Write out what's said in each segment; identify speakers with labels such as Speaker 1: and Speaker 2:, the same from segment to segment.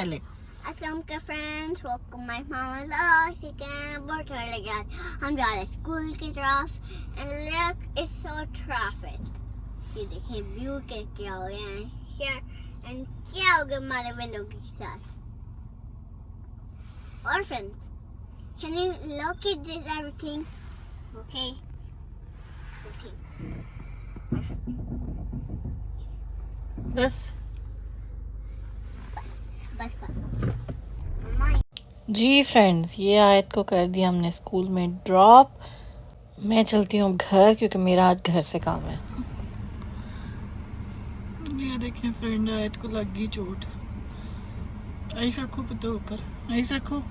Speaker 1: पहले
Speaker 2: अस्सलाम के friends, welcome my mama vlogs. बहुत लगे आज हम जा रहे हैं स्कूल की तरफ। And look it's so traffic. ये देखिए व्यू के क्या हो गया है शेयर एंड क्या हो गया हमारे विंडो के साथ। और friends, can you look at this everything? Okay
Speaker 1: बस
Speaker 2: बस बस बस मम्मा।
Speaker 1: जी फ्रेंड्स, ये आयत को कर दिया हमने स्कूल में ड्रॉप। मैं चलती हूँ घर क्योंकि मेरा आज घर से काम है। ये देखें फ्रेंड, आयत को लग गई चोट। ऐसा रखो पुत्ते ऊपर, ऐसा रखो।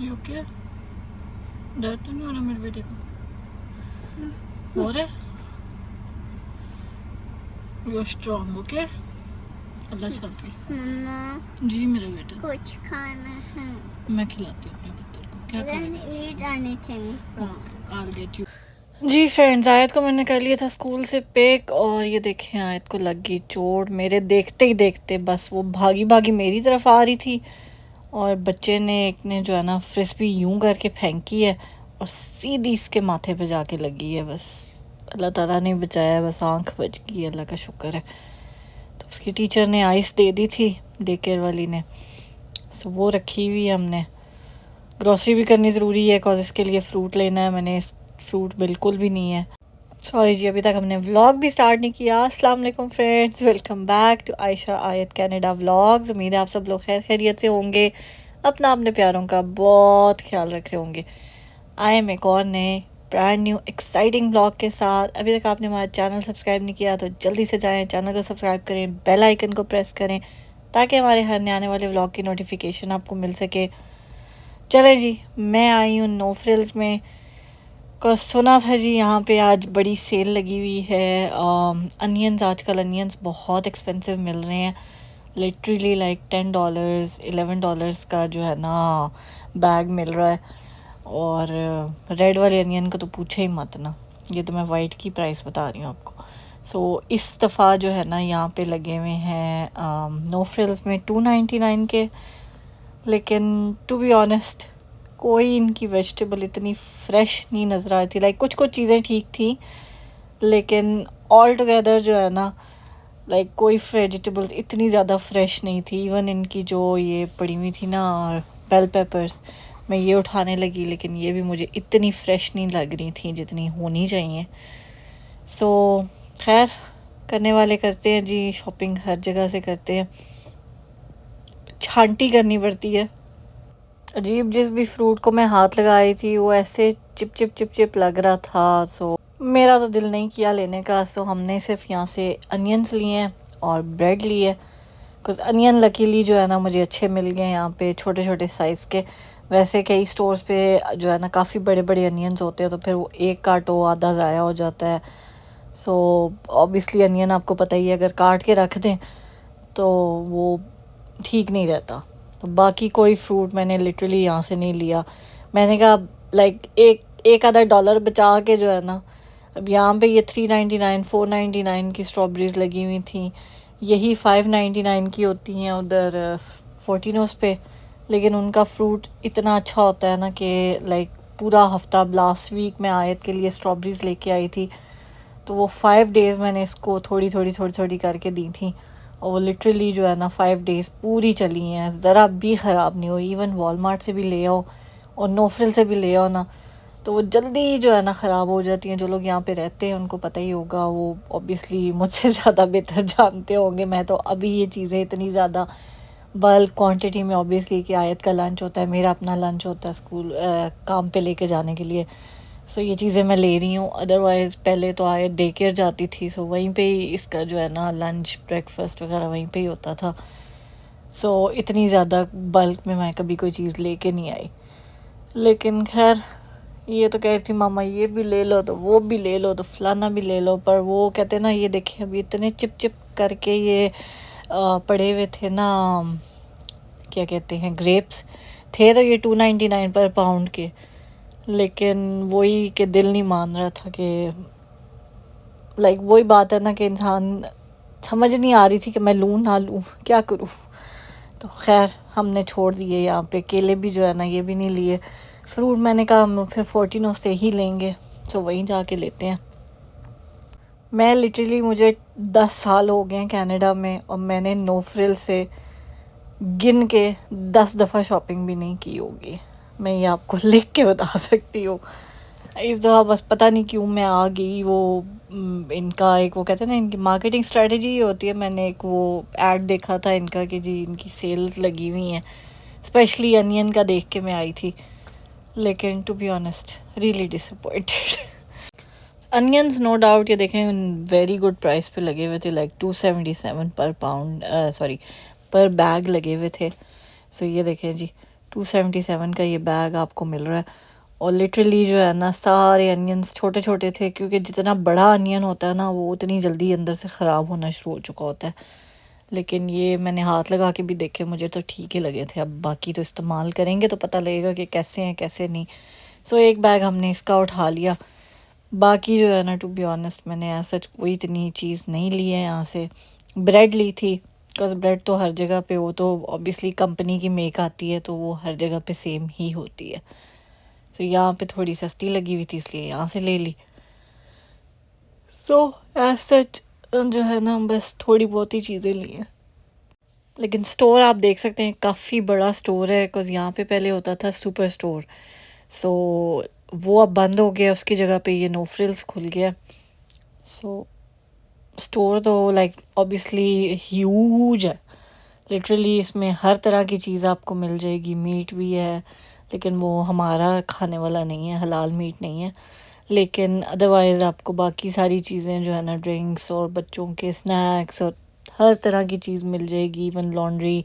Speaker 1: ये ओके? दर्द तो नहीं हो रहा मेरे बेटे को? हो रहा है? You strong, okay? अल्लाह शाफी।
Speaker 2: मम्मा
Speaker 1: जी मेरा बेटा,
Speaker 2: कुछ खाना है।
Speaker 1: मैं खिलाती हूँ अपने पुत्र को। क्या
Speaker 2: Then
Speaker 1: खाएगा?
Speaker 2: eat anything from.
Speaker 1: I'll get you. जी फ्रेंड्स, आयत को मैंने कर लिया था स्कूल से पिक और ये देखें आयत को लग गई चोट। मेरे देखते ही देखते बस वो भागी भागी मेरी तरफ आ रही थी और बच्चे ने एक ने जो है ना फ्रिस्बी यूं करके फेंकी है और सीधी इसके माथे पे जाके लगी है। बस अल्लाह ताला ने बचाया, बस आंख बच गई, अल्लाह का शुक्र है। तो उसकी टीचर ने आइस दे दी थी, डे केयर वाली ने, सो वो रखी हुई है हमने। ग्रॉसरी भी करनी ज़रूरी है बिकॉज इसके लिए फ़्रूट लेना है। मैंने फ्रूट बिल्कुल भी नहीं है। सॉरी जी, अभी तक हमने व्लॉग भी स्टार्ट नहीं किया। अस्सलाम वालेकुम friends, welcome back to Ayesha Ayat Canada vlogs. उम्मीद है आप सब लोग खैर खैरियत से होंगे, अपना अपने प्यारों का बहुत ख्याल रख रहे होंगे। आई एम एक और नए ब्रांड न्यू एक्साइटिंग ब्लॉग के साथ। अभी तक आपने हमारा चैनल सब्सक्राइब नहीं किया तो जल्दी से जाएं, चैनल को सब्सक्राइब करें, बेल आइकन को प्रेस करें ताकि हमारे हर नए आने वाले व्लॉग की नोटिफिकेशन आपको मिल सके। चले जी, मैं आई हूँ नो फ्रिल्स में। को सुना था जी यहाँ पे आज बड़ी सेल लगी हुई है। अनियंस, आजकल अनियंस बहुत एक्सपेंसिव मिल रहे हैं, लिटरली लाइक $10 $11 का जो है ना बैग मिल रहा है। और रेड वाले अनियन का तो पूछे ही मत ना, ये तो मैं वाइट की प्राइस बता रही हूँ आपको। सो इस दफ़ा जो है ना यहाँ पे लगे हुए हैं नो फ्रिल्स में $2.99 के। लेकिन टू बी ऑनेस्ट कोई इनकी वेजिटेबल इतनी फ्रेश नहीं नज़र आ रही थी। लाइक कुछ कुछ चीज़ें ठीक थी लेकिन ऑल टुगेदर जो है ना लाइक कोई वेजिटेबल्स इतनी ज़्यादा फ्रेश नहीं थी। इवन इनकी जो ये पड़ी हुई थी ना बेल पेपर्स, मैं ये उठाने लगी लेकिन ये भी मुझे इतनी फ्रेश नहीं लग रही थी जितनी होनी चाहिए। सो खैर, करने वाले करते हैं जी, शॉपिंग हर जगह से करते हैं, छांटी करनी पड़ती है। अजीब, जिस भी फ्रूट को मैं हाथ लगा रही थी वो ऐसे चिप चिप चिप चिप लग रहा था। सो मेरा तो दिल नहीं किया लेने का। सो हमने सिर्फ यहाँ से अनियंस लिए हैं और ब्रेड लिए, बिकॉज अनियन लकीली जो है ना मुझे अच्छे मिल गए यहाँ पे, छोटे छोटे साइज़ के। वैसे कई स्टोर्स पे जो है ना काफ़ी बड़े बड़े अनियंस होते हैं तो फिर वो एक काटो आधा ज़ाया हो जाता है। सो ऑब्वियसली अनियन आपको पता ही है, अगर काट के रख दें तो वो ठीक नहीं रहता। तो बाकी कोई फ्रूट मैंने लिटरली यहाँ से नहीं लिया। मैंने कहा लाइक एक आधा डॉलर बचा के जो है ना, अब यहाँ पे ये $3.99 $4.99 की स्ट्रॉबेरीज़ लगी हुई थी, यही $5.99 की होती हैं उधर फोर्टिनोस पे। लेकिन उनका फ्रूट इतना अच्छा होता है ना कि लाइक पूरा हफ्ता, लास्ट वीक मैं आयत के लिए स्ट्रॉबेरीज़ लेके आई थी तो वो 5 डेज़ मैंने इसको थोड़ी थोड़ी थोड़ी थोड़ी करके दी थी और वो लिटरली जो है ना 5 डेज़ पूरी चली हैं, ज़रा भी ख़राब नहीं हुई। इवन वॉलमार्ट से भी ले आओ और नोफ्रिल से भी ले आओ ना तो वो जल्दी जो है ना ख़राब हो जाती हैं। जो लोग यहाँ पे रहते हैं उनको पता ही होगा, वो ऑब्वियसली मुझसे ज़्यादा बेहतर जानते होंगे। मैं तो अभी ये चीज़ें इतनी ज़्यादा बल्क क्वांटिटी में, ऑब्वियसली कि आयत का लंच होता है, मेरा अपना लंच होता है स्कूल काम पे लेके जाने के लिए, सो ये चीज़ें मैं ले रही हूँ। अदरवाइज़ पहले तो आयत डे केयर जाती थी, सो वहीं पे ही इसका जो है ना लंच ब्रेकफास्ट वगैरह वहीं पे ही होता था। सो इतनी ज़्यादा बल्क में मैं कभी कोई चीज़ लेके नहीं आई। लेकिन खैर, ये तो कह रही थी मामा ये भी ले लो तो वो भी ले लो तो फलाना भी ले लो, पर वो कहते ना ये देखिए अभी इतने चिप चिप करके ये पड़े हुए थे ना, क्या कहते हैं, ग्रेप्स थे तो ये $2.99 पर पाउंड के। लेकिन वही कि दिल नहीं मान रहा था कि लाइक वही बात है ना कि इंसान समझ नहीं आ रही थी कि मैं लूँ ना लूँ, क्या करूँ। तो खैर हमने छोड़ दिए यहाँ पे। केले भी जो है ना ये भी नहीं लिए। फ्रूट मैंने कहा हम फिर फोर्टिनो से ही लेंगे, तो वहीं जाके लेते हैं। मैं लिटरली मुझे 10 साल हो गए हैं कनाडा में और मैंने नो फ्रिल से गिन के 10 दफ़ा शॉपिंग भी नहीं की होगी। मैं ये आपको लिख के बता सकती हूँ। इस दफ़ा बस पता नहीं क्यों मैं आ गई। वो इनका एक वो कहते हैं ना इनकी मार्केटिंग स्ट्रेटजी होती है। मैंने एक वो ऐड देखा था इनका कि जी इनकी सेल्स लगी हुई हैं, स्पेशली अनियन का देख के मैं आई थी। लेकिन to be honest really disappointed. Onions no doubt ये देखें वेरी गुड प्राइस पे लगे हुए थे, लाइक 277 पर पाउंड, सॉरी पर बैग लगे हुए थे। सो ये देखें जी 277 का ये बैग आपको मिल रहा है। और लिटरली जो है ना सारे अनियंस छोटे छोटे थे, क्योंकि जितना बड़ा अनियन होता है ना वो उतनी जल्दी अंदर से ख़राब होना शुरू हो चुका होता है। लेकिन ये मैंने हाथ लगा के भी देखे, मुझे तो ठीक ही लगे थे। अब बाकी तो इस्तेमाल करेंगे तो पता लगेगा कि कैसे हैं कैसे नहीं। सो एक बैग हमने इसका उठा लिया। बाकी जो है ना टू बी ऑनेस्ट मैंने ऐसा कोई इतनी चीज़ नहीं ली है यहाँ से। ब्रेड ली थी, बिकॉज ब्रेड तो हर जगह पे वो तो ऑब्वियसली कंपनी की मेक आती है तो वो हर जगह पे सेम ही होती है। तो यहाँ पे थोड़ी सस्ती लगी हुई थी इसलिए यहाँ से ले ली। सो एज सच जो है ना बस थोड़ी बहुत ही चीज़ें ली हैं। लेकिन स्टोर आप देख सकते हैं काफ़ी बड़ा स्टोर है, बिकॉज यहाँ पे पहले होता था सुपर स्टोर। सो वो अब बंद हो गया, उसकी जगह पे ये नो फ्रिल्स खुल गया। सो स्टोर तो लाइक ऑब्वियसली ह्यूज है। लिटरली इसमें हर तरह की चीज़ आपको मिल जाएगी। मीट भी है लेकिन वो हमारा खाने वाला नहीं है, हलाल मीट नहीं है। लेकिन अदरवाइज़ आपको बाकी सारी चीज़ें जो है ना ड्रिंक्स और बच्चों के स्नैक्स और हर तरह की चीज़ मिल जाएगी। इवन लॉन्ड्री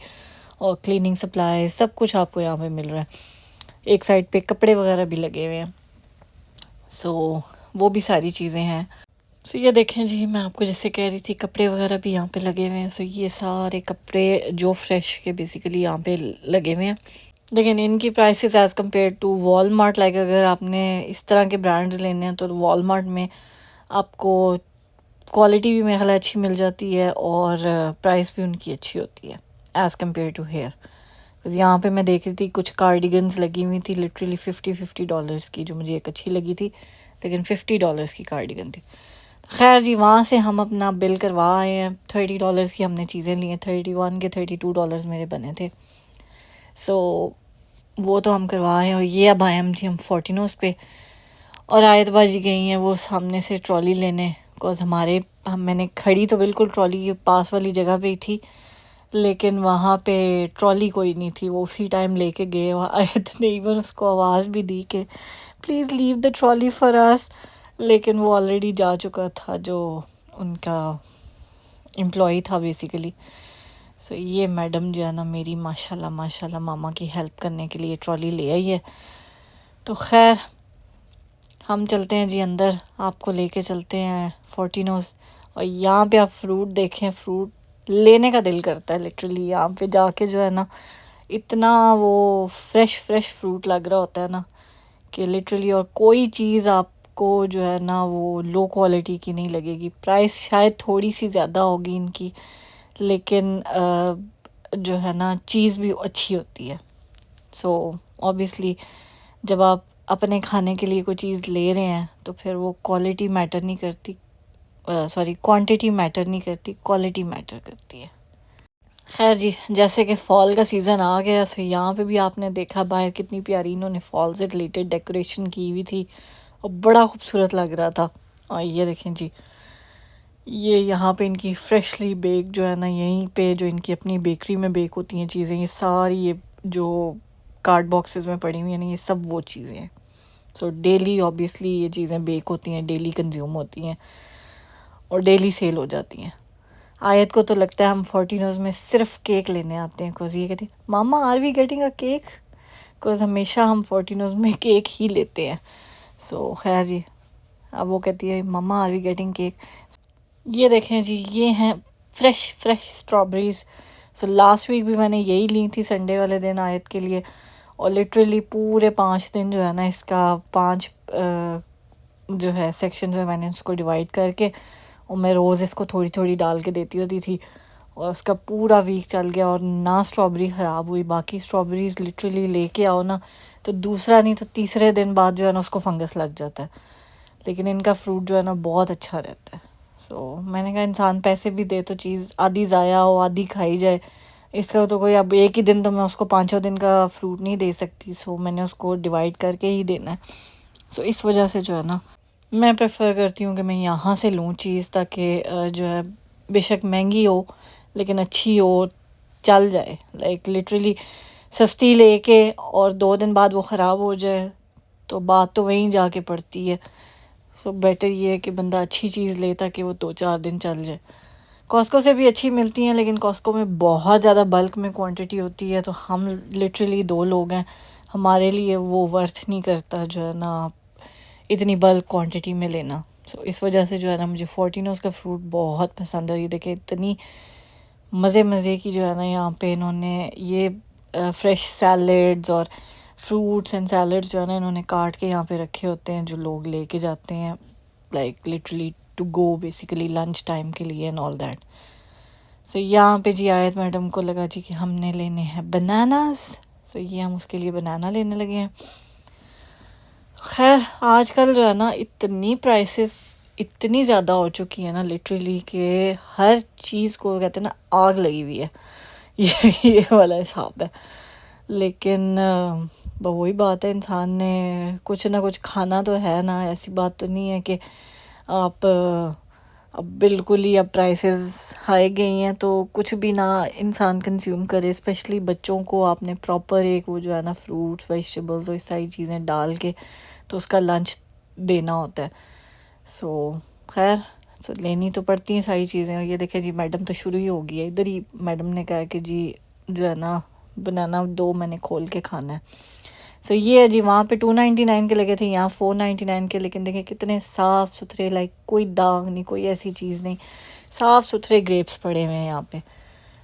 Speaker 1: और क्लीनिंग सप्लाई सब कुछ आपको यहाँ पे मिल रहा है। एक साइड पे कपड़े वगैरह भी लगे हुए हैं। सो वो भी सारी चीज़ें हैं। सो ये देखें जी मैं आपको जैसे कह रही थी कपड़े वगैरह भी यहाँ पे लगे हुए हैं। सो ये सारे कपड़े जो फ्रेश के बेसिकली यहाँ पे लगे हुए हैं। लेकिन इनकी prices as compare to Walmart, like अगर आपने इस तरह के ब्रांड्स लेने हैं तो वॉलमार्ट में आपको क्वालिटी भी मेरे ख्याल अच्छी मिल जाती है और प्राइस भी उनकी अच्छी होती है as compare to here. Because यहाँ पे मैं देख रही थी कुछ कार्डिगन्स लगी हुई थी लिटरली $50 की, जो मुझे एक अच्छी लगी थी, लेकिन $50 की कार्डिगन थी। खैर जी वहाँ से हम अपना बिल करवा आए हैं। $30 की हमने चीज़ें ली हैं। 31 के $32 मेरे बने थे। सो वो तो हम करवाए हैं। और ये अब आए हम फोर्टिनोस पे और आयतबाजी गई हैं वो सामने से ट्रॉली लेने। बिकॉज मैंने खड़ी तो बिल्कुल ट्रॉली के पास वाली जगह पे ही थी, लेकिन वहाँ पे ट्रॉली कोई नहीं थी। वो उसी टाइम लेके गए। वहाँ आयत ने इवन उसको आवाज़ भी दी कि please leave the trolley for us, लेकिन वो ऑलरेडी जा चुका था जो उनका एम्प्लॉई था बेसिकली। सो ये मैडम जो है ना मेरी माशाल्लाह माशाल्लाह मामा की हेल्प करने के लिए ट्रॉली ले आई है। तो खैर हम चलते हैं जी अंदर, आपको लेके चलते हैं फोर्टिनोस। और यहाँ पे आप फ्रूट देखें, फ्रूट लेने का दिल करता है लिटरली। यहाँ पे जाके जो है ना इतना वो फ्रेश फ्रेश फ्रूट लग रहा होता है ना कि लिटरली, और कोई चीज़ आपको जो है ना वो लो क्वालिटी की नहीं लगेगी। प्राइस शायद थोड़ी सी ज़्यादा होगी इनकी, लेकिन जो है ना चीज़ भी अच्छी होती है। सो ऑब्वियसली जब आप अपने खाने के लिए कोई चीज़ ले रहे हैं तो फिर वो क्वालिटी मैटर नहीं करती, सॉरी क्वांटिटी मैटर नहीं करती, क्वालिटी मैटर करती है। खैर जी जैसे कि फ़ॉल का सीज़न आ गया, सो यहाँ पे भी आपने देखा बाहर कितनी प्यारी इन्होंने फ़ॉल से रिलेटेड डेकोरेशन की हुई थी और बड़ा खूबसूरत लग रहा था। और ये देखें जी ये यहाँ पे इनकी फ्रेशली बेक जो है ना, यहीं पे जो इनकी अपनी बेकरी में बेक होती हैं चीज़ें, ये सारी ये जो कार्ड बॉक्सेस में पड़ी हुई हैं ना ये सब वो चीज़ें हैं। सो डेली ऑब्वियसली ये चीज़ें बेक होती हैं, डेली कंज्यूम होती हैं और डेली सेल हो जाती हैं। आयत को तो लगता है हम फोर्टिनोज में सिर्फ केक लेने आते हैं, बिकॉज ये कहती है mama are we getting a cake, because हमेशा हम फोर्टिनोज में केक ही लेते हैं। सो खैर जी अब वो कहती है mama are we getting cake. ये देखें जी ये हैं fresh fresh strawberries. So last week भी मैंने यही ली थी संडे वाले दिन आयत के लिए। और लिटरली पूरे 5 दिन जो है ना इसका 5 जो है सेक्शन में मैंने उसको डिवाइड करके और मैं रोज़ इसको थोड़ी थोड़ी डाल के देती होती थी और उसका पूरा वीक चल गया और ना स्ट्रॉबेरी ख़राब हुई। बाकी स्ट्रॉबेरीज़ लिटरली लेके आओ ना तो दूसरा नहीं तो तीसरे दिन बाद जो है ना उसको फंगस लग जाता है, लेकिन इनका फ्रूट जो है ना बहुत अच्छा रहता है। सो मैंने कहा इंसान पैसे भी दे तो चीज़ आधी ज़ाया हो आधी खाई जाए, इसका तो कोई अब एक ही दिन तो मैं उसको 5-6 दिन का फ्रूट नहीं दे सकती। सो मैंने उसको डिवाइड करके ही देना है। सो इस वजह से जो है ना मैं प्रेफर करती हूँ कि मैं यहाँ से लूँ चीज़, ताकि जो है बेशक महंगी हो लेकिन अच्छी हो, चल जाए। लाइक लिटरली सस्ती लेके और 2 दिन बाद वो ख़राब हो जाए तो बात तो वहीं जाके पड़ती है। सो बेटर ये है कि बंदा अच्छी चीज़ ले ताकि वो 2-4 दिन चल जाए। कॉस्को से भी अच्छी मिलती हैं लेकिन कॉस्को में बहुत ज़्यादा बल्क में क्वांटिटी होती है, तो हम लिटरली 2 लोग हैं, हमारे लिए वो वर्थ नहीं करता जो है ना इतनी बल्क क्वांटिटी में लेना। सो इस वजह से जो है ना मुझे फोर्टिनोज़ का फ्रूट बहुत पसंद है। ये देखिए इतनी मज़े मज़े की जो है ना यहाँ पे इन्होंने ये फ्रेश सैलड्स और फ्रूट्स एंड सैलड्स जो है ना इन्होंने काट के यहाँ पे रखे होते हैं जो लोग लेके जाते हैं, like literally to go basically lunch time के लिए एंड ऑल दैट। सो यहाँ पे जी आयत मैडम को लगा जी कि हमने लेने हैं बनानास, सो ये हम उसके लिए बनाना लेने लगे हैं। खैर आजकल जो है ना इतनी प्राइसेस इतनी ज़्यादा हो चुकी है ना लिटरली कि हर चीज़ को कहते हैं ना आग लगी हुई है। ये वाला हिसाब है। लेकिन वही बात है, इंसान ने कुछ ना कुछ खाना तो है ना, ऐसी बात तो नहीं है कि आप अब बिल्कुल ही अब प्राइसेस हाई गई हैं तो कुछ भी ना इंसान कंज्यूम करे। स्पेशली बच्चों को आपने प्रॉपर एक वो जो है ना फ्रूट्स वेजिटेबल्स और सारी चीज़ें डाल के तो उसका लंच देना होता है। सो खैर सो लेनी तो पड़ती हैं सारी चीज़ें। और ये देखें जी मैडम तो शुरू ही हो गई है, इधर ही मैडम ने कहा कि जी जो है ना बनाना दो, मैंने खोल के खाना है। सो ये है जी, वहाँ पे 299 के लगे थे, यहाँ 499 के। लेकिन देखें कितने साफ़ सुथरे, लाइक कोई दाग नहीं, कोई ऐसी चीज़ नहीं, साफ़ सुथरे ग्रेप्स पड़े हुए हैं यहाँ पे।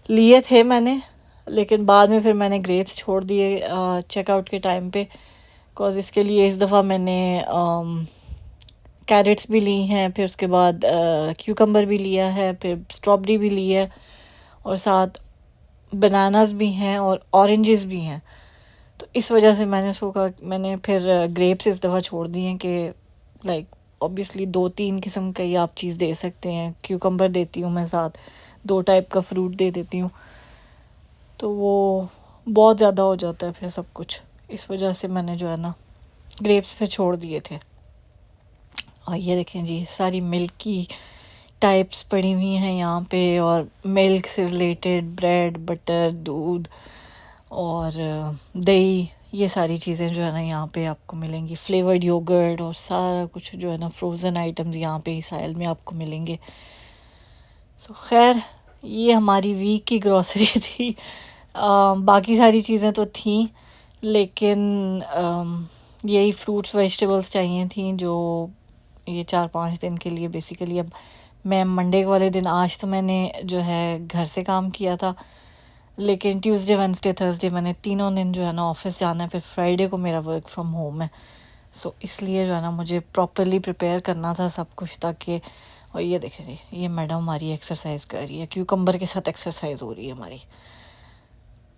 Speaker 1: लिए थे मैंने लेकिन बाद में फिर मैंने ग्रेप्स छोड़ दिए चेकआउट के टाइम पे, बिकॉज इसके लिए इस दफ़ा मैंने कैरेट्स भी ली हैं, फिर उसके बाद क्यूकम्बर भी लिया है, फिर स्ट्रॉबेरी भी ली है और साथ बनानास भी हैं और ऑरेंजेस भी हैं। तो इस वजह से मैंने उसको कहा, मैंने फिर ग्रेप्स इस दफ़ा छोड़ दिए हैं कि लाइक ऑब्वियसली 2-3 किस्म का ही आप चीज़ दे सकते हैं। क्यूकम्बर देती हूँ मैं, साथ 2 टाइप का फ्रूट दे देती हूँ, तो वो बहुत ज़्यादा हो जाता है फिर सब कुछ। इस वजह से मैंने जो है ना ग्रेप्स फिर छोड़ दिए थे। और ये देखें जी सारी मिल्की टाइप्स पड़ी हुई हैं यहाँ पे, और मिल्क से रिलेटेड ब्रेड बटर दूध और दही, ये सारी चीज़ें जो है ना यहाँ पे आपको मिलेंगी। फ्लेवर्ड योगर्ट और सारा कुछ जो है ना फ्रोज़न आइटम्स यहाँ पे इस आयल में आपको मिलेंगे। सो खैर ये हमारी वीक की ग्रॉसरी थी। बाकी सारी चीज़ें तो थी लेकिन यही फ्रूट्स वेजिटेबल्स चाहिए थी जो ये 4-5 दिन के लिए बेसिकली। अब मैं मंडे वाले दिन, आज तो मैंने जो है घर से काम किया था, लेकिन ट्यूसडे वेडनेसडे थर्सडे मैंने तीनों दिन जो है ना ऑफिस जाना है, फिर फ्राइडे को मेरा वर्क फ्रॉम होम है। सो इसलिए जो है ना मुझे प्रॉपरली प्रिपेयर करना था सब कुछ, ताकि। और ये देखें जी ये मैडम हमारी एक्सरसाइज कर रही है, क्यूकम्बर के साथ एक्सरसाइज हो रही है हमारी।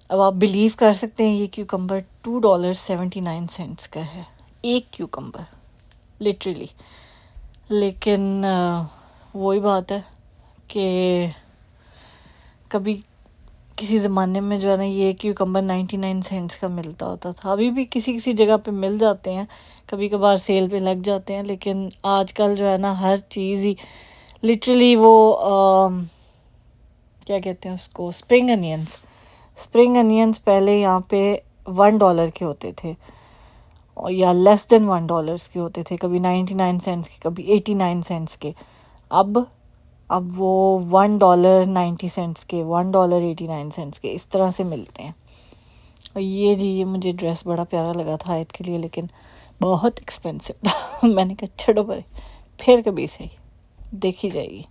Speaker 1: अब आप बिलीव कर सकते हैं ये क्यूकम्बर $2.79 का है, एक क्यूकम्बर लिटरली। लेकिन वही बात है कि कभी किसी ज़माने में जो है ना ये क्यूकम्बर 99 सेंट्स का मिलता होता था। अभी भी किसी किसी जगह पे मिल जाते हैं, कभी कभार सेल पे लग जाते हैं, लेकिन आजकल जो है ना हर चीज़ ही लिटरली वो क्या कहते हैं उसको, स्प्रिंग अनियंस पहले यहाँ पे $1 के होते थे और या लेस देन $1 के होते थे, कभी 99 सेंट्स के, कभी 89 सेंट्स के। अब वो $1.90 के, $1.89 के, इस तरह से मिलते हैं। और ये जी ये मुझे ड्रेस बड़ा प्यारा लगा था आयत के लिए, लेकिन बहुत एक्सपेंसिव था। मैंने कहा छोड़ो परे, फिर कभी सही देखी जाएगी।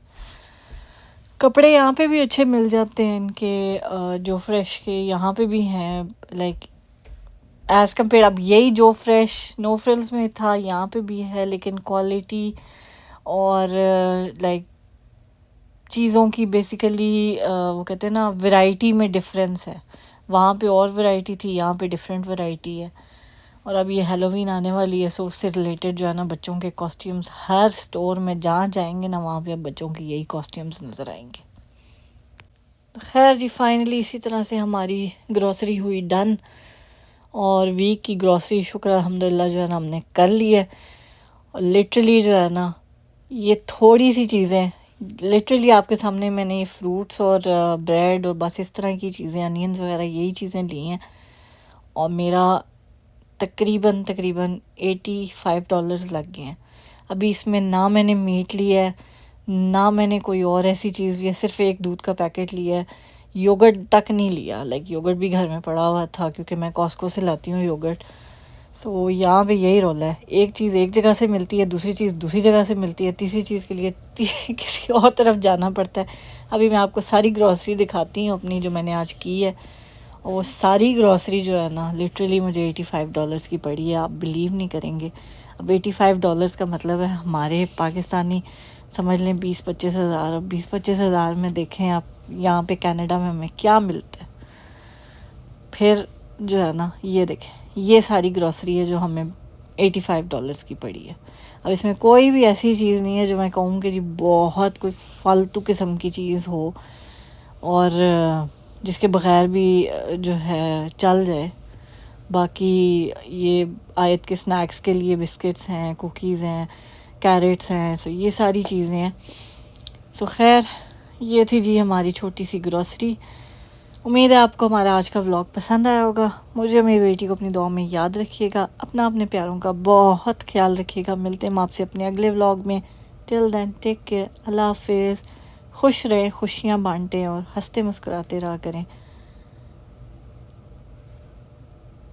Speaker 1: कपड़े यहाँ पे भी अच्छे मिल जाते हैं इनके, जो फ्रेश के यहाँ पे भी हैं, लाइक एज़ कम्पेयर। अब यही जो फ्रेश नो फ्रिल्स में था यहाँ पे भी है, लेकिन क्वालिटी और लाइक चीज़ों की बेसिकली वो कहते हैं ना वैरायटी में डिफरेंस है। वहाँ पे और वैरायटी थी, यहाँ पे डिफरेंट वैरायटी है। और अब ये हैलोवीन आने वाली है, सो उससे रिलेटेड जो है ना बच्चों के कॉस्ट्यूम्स हर स्टोर में जहाँ जाएंगे ना वहाँ पे अब बच्चों के यही कॉस्ट्यूम्स नज़र आएंगे। तो खैर जी, फाइनली इसी तरह से हमारी ग्रॉसरी हुई डन, और वीक की ग्रॉसरी शुक्र अल्हम्दुलिल्लाह जो है ना हमने कर ली है। और लिटरली जो है ना ये थोड़ी सी चीज़ें, लिटरली आपके सामने मैंने ये फ्रूट्स और ब्रेड और बस इस तरह की चीज़ें, अनियंस वगैरह यही चीज़ें ली हैं, और मेरा तकरीबन $85 लग गए हैं। अभी इसमें ना मैंने मीट लिया है, ना मैंने कोई और ऐसी चीज़ लिया, सिर्फ एक दूध का पैकेट लिया है। योगर्ट तक नहीं लिया, लाइक योगर्ट भी घर में पड़ा हुआ था क्योंकि मैं कॉस्को से लाती हूँ योगर्ट। सो यहाँ पे यही रोल है, एक चीज़ एक जगह से मिलती है, दूसरी चीज़ दूसरी जगह से मिलती है, तीसरी चीज़ के लिए किसी और तरफ जाना पड़ता है। अभी मैं आपको सारी ग्रॉसरी दिखाती हूँ अपनी जो मैंने आज की है, और वो सारी ग्रॉसरी जो है ना लिटरली मुझे $85 की पड़ी है। आप बिलीव नहीं करेंगे। अब $85 का मतलब है हमारे पाकिस्तानी समझ लें 20-25 हज़ार। अब 20-25 हज़ार में देखें आप यहाँ पे कनाडा में हमें क्या मिलता है। फिर जो है ना ये देखें, ये सारी ग्रॉसरी है जो हमें $85 की पड़ी है। अब इसमें कोई भी ऐसी चीज़ नहीं है जो मैं कहूँ कि जी बहुत कोई फालतू किस्म की चीज़ हो और जिसके बगैर भी जो है चल जाए। बाकी ये आयत के स्नैक्स के लिए बिस्किट्स हैं, कुकीज़ हैं, कैरेट्स हैं, सो ये सारी चीज़ें हैं। सो खैर ये थी जी हमारी छोटी सी ग्रॉसरी। उम्मीद है आपको हमारा आज का व्लॉग पसंद आया होगा। मुझे मेरी बेटी को अपनी दुआ में याद रखिएगा। अपने प्यारों का बहुत ख्याल रखिएगा। मिलते हैं हम आपसे अपने अगले व्लॉग में। टिल देन टेक केयर, अल्लाह हाफिज़। खुश रहें, खुशियाँ बांटें और हंसते मुस्कुराते रहा करें,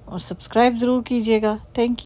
Speaker 1: और सब्सक्राइब ज़रूर कीजिएगा। Thank you.